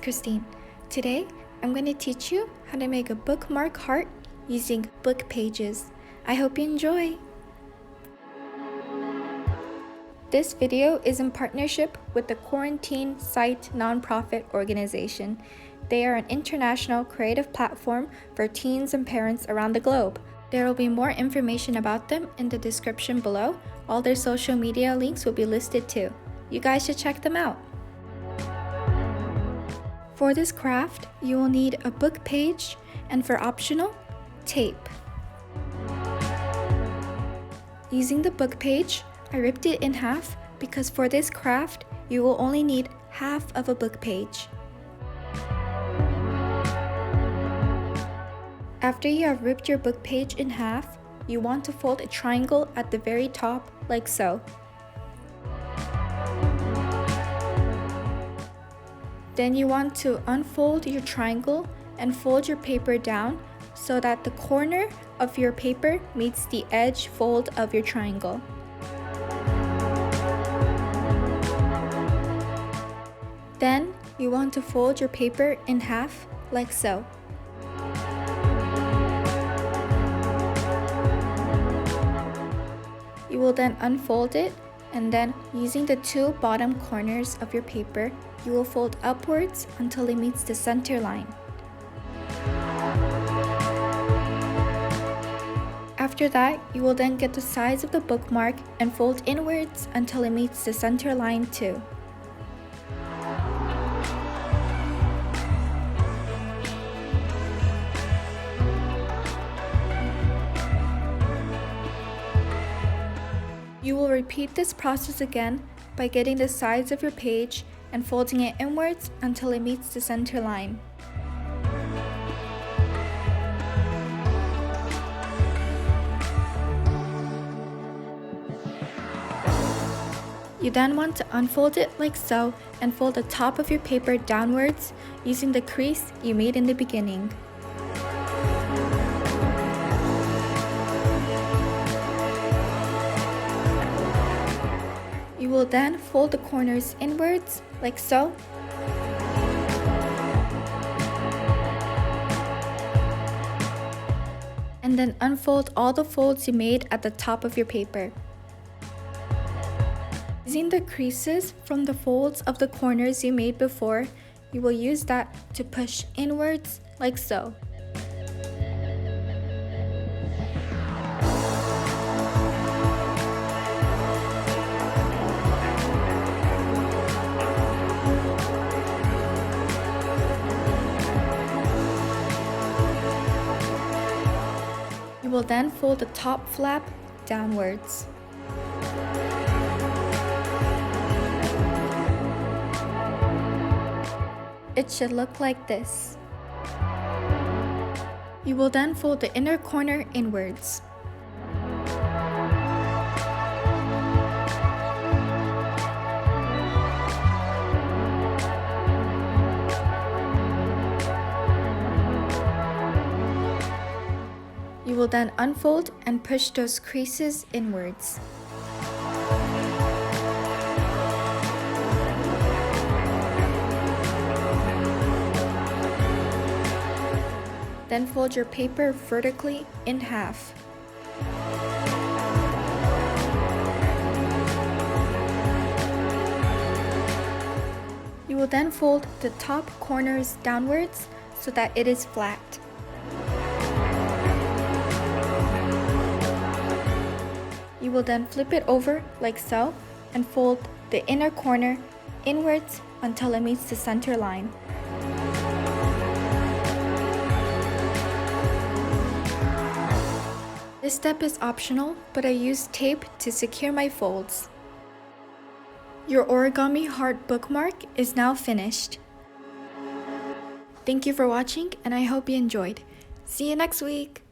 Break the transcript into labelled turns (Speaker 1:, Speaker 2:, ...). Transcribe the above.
Speaker 1: Christine. Today, I'm going to teach you how to make a bookmark heart using book pages. I hope you enjoy! This video is in partnership with the Quarantine Site nonprofit organization. They are an international creative platform for teens and parents around the globe. There will be more information about them in the description below. All their social media links will be listed too. You guys should check them out. For this craft, you will need a book page and for optional, tape. Using the book page, I ripped it in half because for this craft, you will only need half of a book page. After you have ripped your book page in half, you want to fold a triangle at the very top like so. Then you want to unfold your triangle and fold your paper down so that the corner of your paper meets the edge fold of your triangle. Then you want to fold your paper in half like so. You will then unfold it, and then using the two bottom corners of your paper, you will fold upwards until it meets the center line. After that, you will then get the size of the bookmark and fold inwards until it meets the center line too. You will repeat this process again by getting the sides of your page and folding it inwards until it meets the center line. You then want to unfold it like so and fold the top of your paper downwards using the crease you made in the beginning. You will then fold the corners inwards, like so. And then unfold all the folds you made at the top of your paper. Using the creases from the folds of the corners you made before, you will use that to push inwards, like so. You will then fold the top flap downwards. It should look like this. You will then fold the inner corner inwards. You will then unfold and push those creases inwards. Then fold your paper vertically in half. You will then fold the top corners downwards so that it is flat. You will then flip it over like so and fold the inner corner inwards until it meets the center line. This step is optional, but I used tape to secure my folds. Your origami heart bookmark is now finished. Thank you for watching and I hope you enjoyed. See you next week!